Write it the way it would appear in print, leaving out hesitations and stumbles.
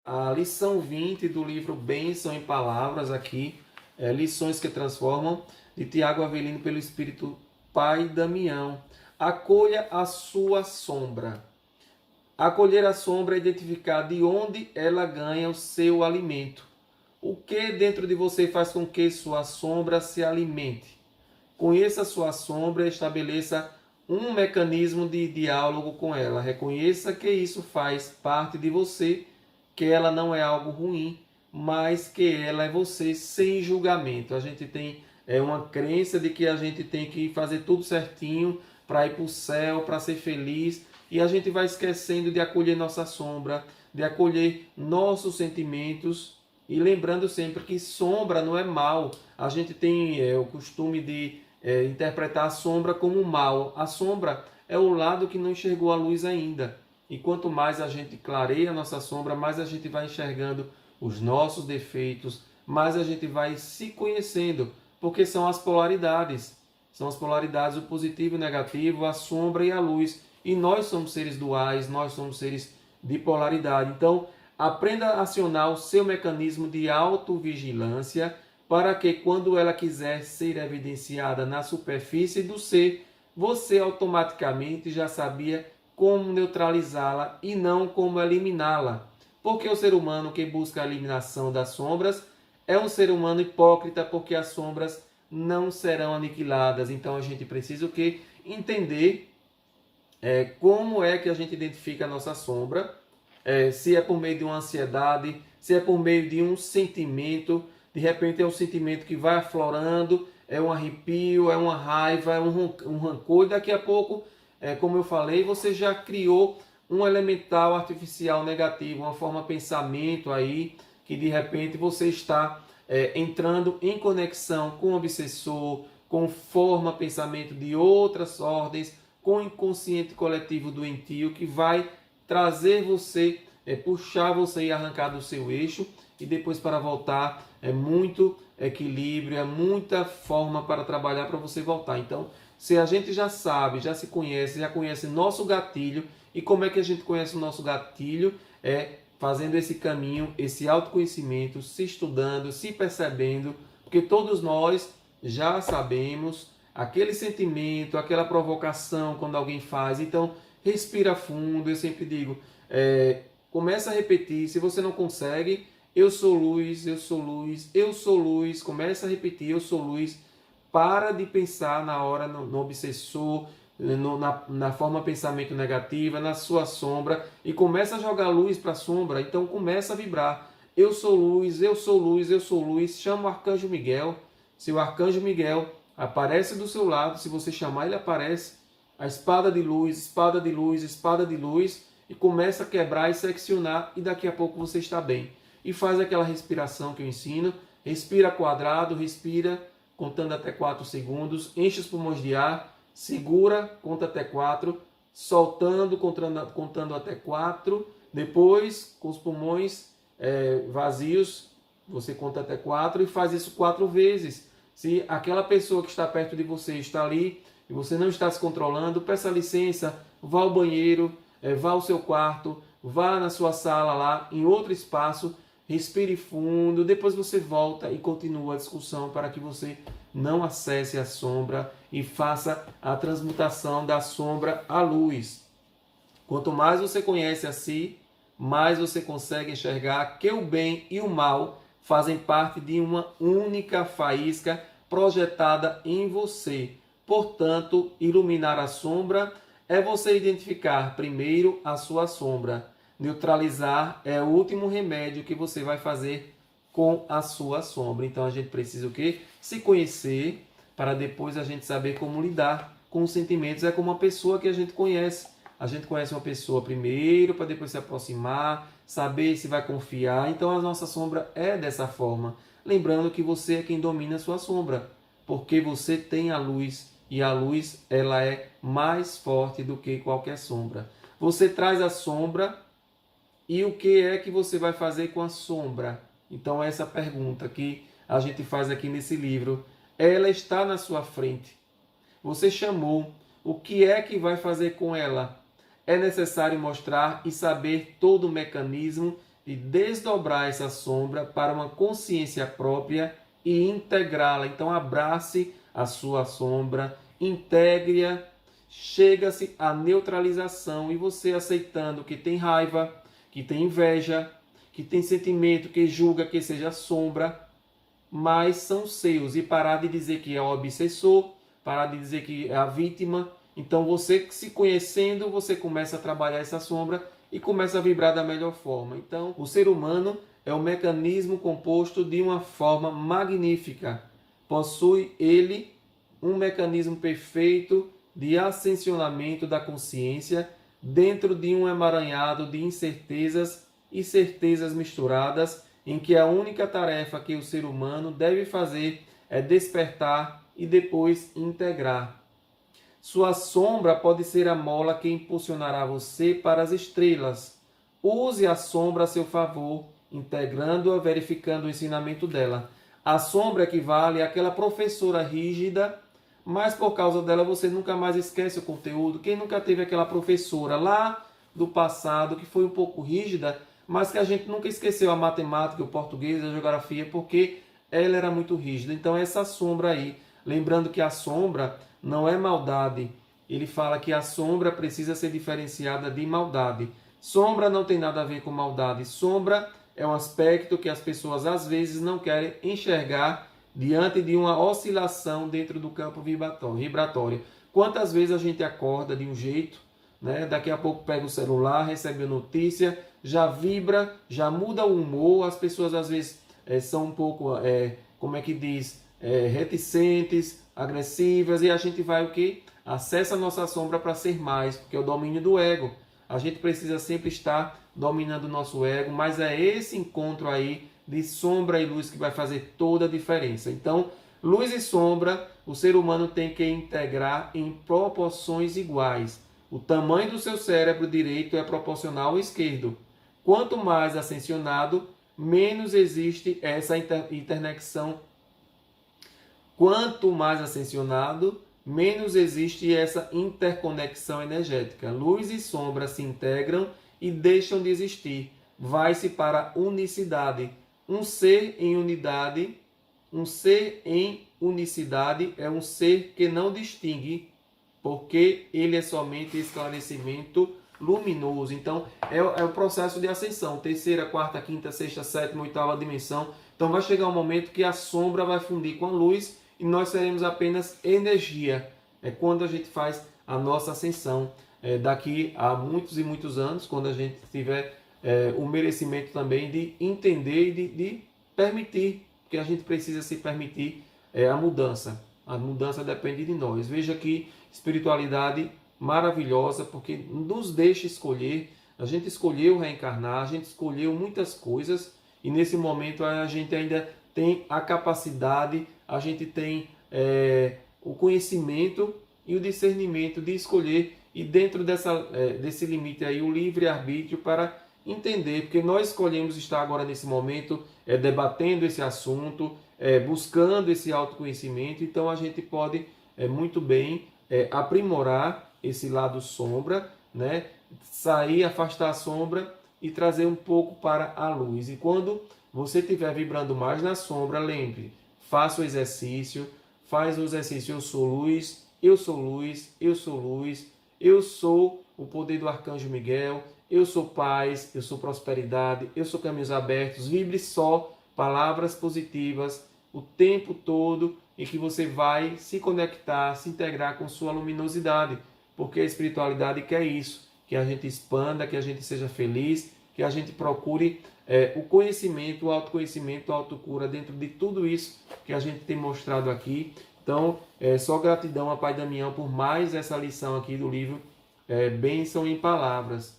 a lição 20 do livro Bênção em Palavras aqui, Lições que Transformam, de Tiago Avelino pelo Espírito Pai Damião. Acolha a sua sombra. Acolher a sombra é identificar de onde ela ganha o seu alimento. O que dentro de você faz com que sua sombra se alimente? Conheça sua sombra e estabeleça um mecanismo de diálogo com ela. Reconheça que isso faz parte de você, que ela não é algo ruim, mas que ela é você sem julgamento. A gente tem uma crença de que a gente tem que fazer tudo certinho para ir para o céu, para ser feliz, e a gente vai esquecendo de acolher nossa sombra, de acolher nossos sentimentos, e lembrando sempre que sombra não é mal. A gente tem o costume de interpretar a sombra como mal. A sombra é o lado que não enxergou a luz ainda. E quanto mais a gente clareia a nossa sombra, mais a gente vai enxergando os nossos defeitos, mais a gente vai se conhecendo, porque são as polaridades. São as polaridades, o positivo e o negativo, a sombra e a luz. E nós somos seres duais, nós somos seres de polaridade. Então, aprenda a acionar o seu mecanismo de autovigilância para que, quando ela quiser ser evidenciada na superfície do ser, você automaticamente já sabia como neutralizá-la e não como eliminá-la. Porque o ser humano que busca a eliminação das sombras é um ser humano hipócrita, porque as sombras não serão aniquiladas. Então a gente precisa o quê? Entender como é que a gente identifica a nossa sombra, se é por meio de uma ansiedade, se é por meio de um sentimento, de repente é um sentimento que vai aflorando, é um arrepio, é uma raiva, é um rancor, e daqui a pouco, como eu falei, você já criou um elemental artificial negativo, uma forma de pensamento aí, que de repente você está entrando em conexão com o obsessor, com forma de pensamento de outras ordens, com o inconsciente coletivo doentio, que vai trazer você, puxar você e arrancar do seu eixo, e depois para voltar é muito equilíbrio, é muita forma para trabalhar para você voltar. Então, se a gente já sabe, já se conhece, já conhece nosso gatilho, e como é que a gente conhece o nosso gatilho? É fazendo esse caminho, esse autoconhecimento, se estudando, se percebendo, porque todos nós já sabemos aquele sentimento, aquela provocação quando alguém faz. Então, respira fundo, eu sempre digo, começa a repetir, se você não consegue, eu sou luz, eu sou luz, eu sou luz, começa a repetir, eu sou luz, para de pensar na hora no obsessor, na forma de pensamento negativa, na sua sombra, e começa a jogar luz para a sombra. Então começa a vibrar, eu sou luz, eu sou luz, eu sou luz, chama o Arcanjo Miguel. Se o Arcanjo Miguel aparece do seu lado, se você chamar, ele aparece, a espada de luz, espada de luz, espada de luz, e começa a quebrar e seccionar, e daqui a pouco você está bem. E faz aquela respiração que eu ensino, respira quadrado, respira contando até 4 segundos, enche os pulmões de ar, segura, conta até 4, soltando, contando até 4, depois com os pulmões vazios, você conta até 4 e faz isso 4 vezes. Se aquela pessoa que está perto de você está ali e você não está se controlando, peça licença, vá ao banheiro, vá ao seu quarto, vá na sua sala lá, em outro espaço, respire fundo, depois você volta e continua a discussão para que você não acesse a sombra e faça a transmutação da sombra à luz. Quanto mais você conhece a si, mais você consegue enxergar que o bem e o mal fazem parte de uma única faísca projetada em você. Portanto, iluminar a sombra é você identificar primeiro a sua sombra. Neutralizar é o último remédio que você vai fazer com a sua sombra. Então a gente precisa o quê? Se conhecer para depois a gente saber como lidar com os sentimentos. É como uma pessoa que a gente conhece. A gente conhece uma pessoa primeiro para depois se aproximar, saber se vai confiar. Então a nossa sombra é dessa forma. Lembrando que você é quem domina a sua sombra, porque você tem a luz e a luz ela é mais forte do que qualquer sombra. Você traz a sombra e o que é que você vai fazer com a sombra? Então essa pergunta que a gente faz aqui nesse livro, ela está na sua frente. Você chamou, o que é que vai fazer com ela? É necessário mostrar e saber todo o mecanismo de desdobrar essa sombra para uma consciência própria e integrá-la. Então abrace a sua sombra, integre-a, chega-se à neutralização, e você aceitando que tem raiva, que tem inveja, que tem sentimento, que julga que seja sombra, mas são seus, e parar de dizer que é o obsessor, parar de dizer que é a vítima. Então você se conhecendo, você começa a trabalhar essa sombra e começa a vibrar da melhor forma. Então o ser humano é um mecanismo composto de uma forma magnífica. Possui ele um mecanismo perfeito de ascensionamento da consciência dentro de um emaranhado de incertezas e certezas misturadas, em que a única tarefa que o ser humano deve fazer é despertar e depois integrar. Sua sombra pode ser a mola que impulsionará você para as estrelas. Use a sombra a seu favor, integrando-a, verificando o ensinamento dela. A sombra equivale àquela professora rígida, mas por causa dela você nunca mais esquece o conteúdo. Quem nunca teve aquela professora lá do passado que foi um pouco rígida, mas que a gente nunca esqueceu a matemática, o português, a geografia, porque ela era muito rígida. Então essa sombra aí, lembrando que a sombra não é maldade. Ele fala que a sombra precisa ser diferenciada de maldade. Sombra não tem nada a ver com maldade. Sombra é um aspecto que as pessoas às vezes não querem enxergar diante de uma oscilação dentro do campo vibratório. Quantas vezes a gente acorda de um jeito, né? Daqui a pouco pega o celular, recebe a notícia, já vibra, já muda o humor. As pessoas às vezes são um pouco, como é que diz, reticentes, agressivas, e a gente vai o quê? Acessa a nossa sombra para ser mais, porque é o domínio do ego. A gente precisa sempre estar dominando o nosso ego, mas é esse encontro aí de sombra e luz que vai fazer toda a diferença. Então, luz e sombra, o ser humano tem que integrar em proporções iguais. O tamanho do seu cérebro direito é proporcional ao esquerdo. Quanto mais ascensionado, menos existe essa interconexão. Quanto mais ascensionado, menos existe essa interconexão energética. Luz e sombra se integram e deixam de existir. Vai-se para a unicidade. Um ser em unidade, um ser em unicidade é um ser que não distingue, porque ele é somente esclarecimento luminoso. Então, é o processo de ascensão. Terceira, quarta, quinta, sexta, sétima, oitava dimensão. Então, vai chegar um momento que a sombra vai fundir com a luz e nós seremos apenas energia. É quando a gente faz a nossa ascensão. Daqui a muitos e muitos anos, quando a gente tiver o merecimento também de entender e de permitir, porque a gente precisa se permitir a mudança. A mudança depende de nós. Veja que espiritualidade maravilhosa, porque nos deixa escolher. A gente escolheu reencarnar, a gente escolheu muitas coisas, e nesse momento a gente ainda tem a capacidade, a gente tem o conhecimento e o discernimento de escolher, e dentro desse limite aí o livre-arbítrio para entender, porque nós escolhemos estar agora nesse momento debatendo esse assunto, buscando esse autoconhecimento. Então a gente pode muito bem aprimorar esse lado sombra, né? Sair, afastar a sombra e trazer um pouco para a luz. E quando você estiver vibrando mais na sombra, lembre, faça o exercício, faz o exercício: eu sou luz, eu sou luz, eu sou luz, eu sou o poder do Arcanjo Miguel, eu sou paz, eu sou prosperidade, eu sou caminhos abertos. Vibre só palavras positivas o tempo todo, e que você vai se conectar, se integrar com sua luminosidade, porque a espiritualidade quer isso, que a gente expanda, que a gente seja feliz, que a gente procure o conhecimento, o autoconhecimento, a autocura dentro de tudo isso que a gente tem mostrado aqui. Então, só gratidão a Pai Damião por mais essa lição aqui do livro Bênção em Palavras.